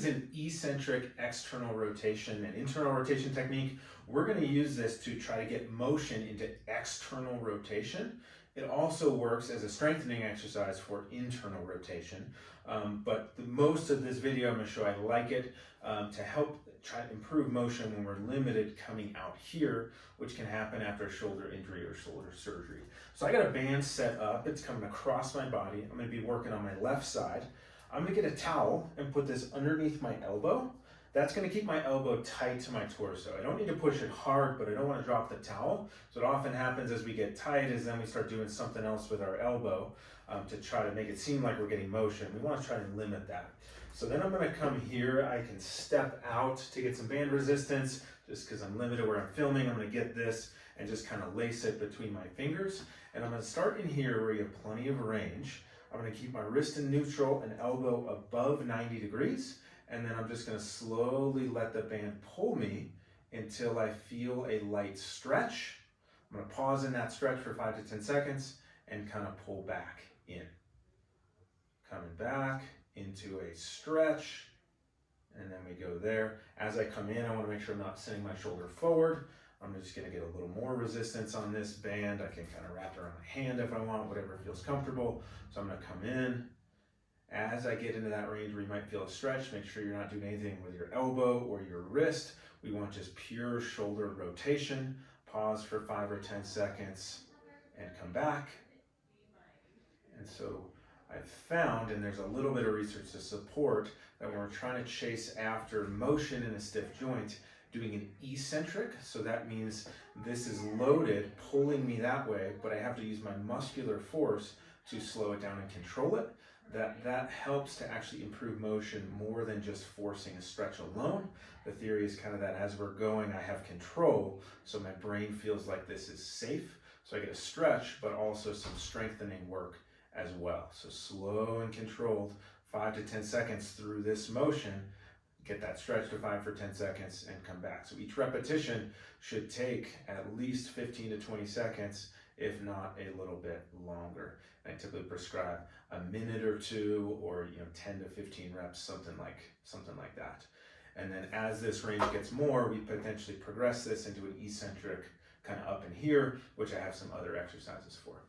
An eccentric external rotation and internal rotation technique. We're going to use this to try to get motion into external rotation. It also works as a strengthening exercise for internal rotation. But most of this video, I'm going to show I like it to help try to improve motion when we're limited coming out here, which can happen after a shoulder injury or shoulder surgery. So I got a band set up. It's coming across my body. I'm going to be working on my left side. I'm gonna get a towel and put this underneath my elbow. That's gonna keep my elbow tight to my torso. I don't need to push it hard, but I don't wanna drop the towel. So what often happens as we get tight is then we start doing something else with our elbow to try to make it seem like we're getting motion. We wanna try and limit that. So then I'm gonna come here. I can step out to get some band resistance. Just because I'm limited where I'm filming, I'm gonna get this and just kind of lace it between my fingers. And I'm gonna start in here where you have plenty of range. I'm going to keep my wrist in neutral and elbow above 90 degrees. And then I'm just going to slowly let the band pull me until I feel a light stretch. I'm going to pause in that stretch for 5 to 10 seconds and kind of pull back in. Coming back into a stretch. And then we go there. As I come in, I want to make sure I'm not sending my shoulder forward. I'm just going to get a little more resistance on this band. I can kind of wrap it around my hand if I want, whatever feels comfortable. So I'm going to come in. As I get into that range where you might feel a stretch, make sure you're not doing anything with your elbow or your wrist. We want just pure shoulder rotation. Pause for 5 or 10 seconds and come back. And so I've found, and there's a little bit of research to support, that when we're trying to chase after motion in a stiff joint, doing an eccentric, so that means this is loaded, pulling me that way, but I have to use my muscular force to slow it down and control it. That helps to actually improve motion more than just forcing a stretch alone. The theory is kind of that as we're going, I have control, so my brain feels like this is safe. So I get a stretch, but also some strengthening work as well. So slow and controlled, 5 to 10 seconds through this motion. Get that stretch to 5 for 10 seconds and come back. So each repetition should take at least 15 to 20 seconds, if not a little bit longer. I typically prescribe a minute or two, or 10 to 15 reps, something like that. And then as this range gets more, we potentially progress this into an eccentric kind of up in here, which I have some other exercises for.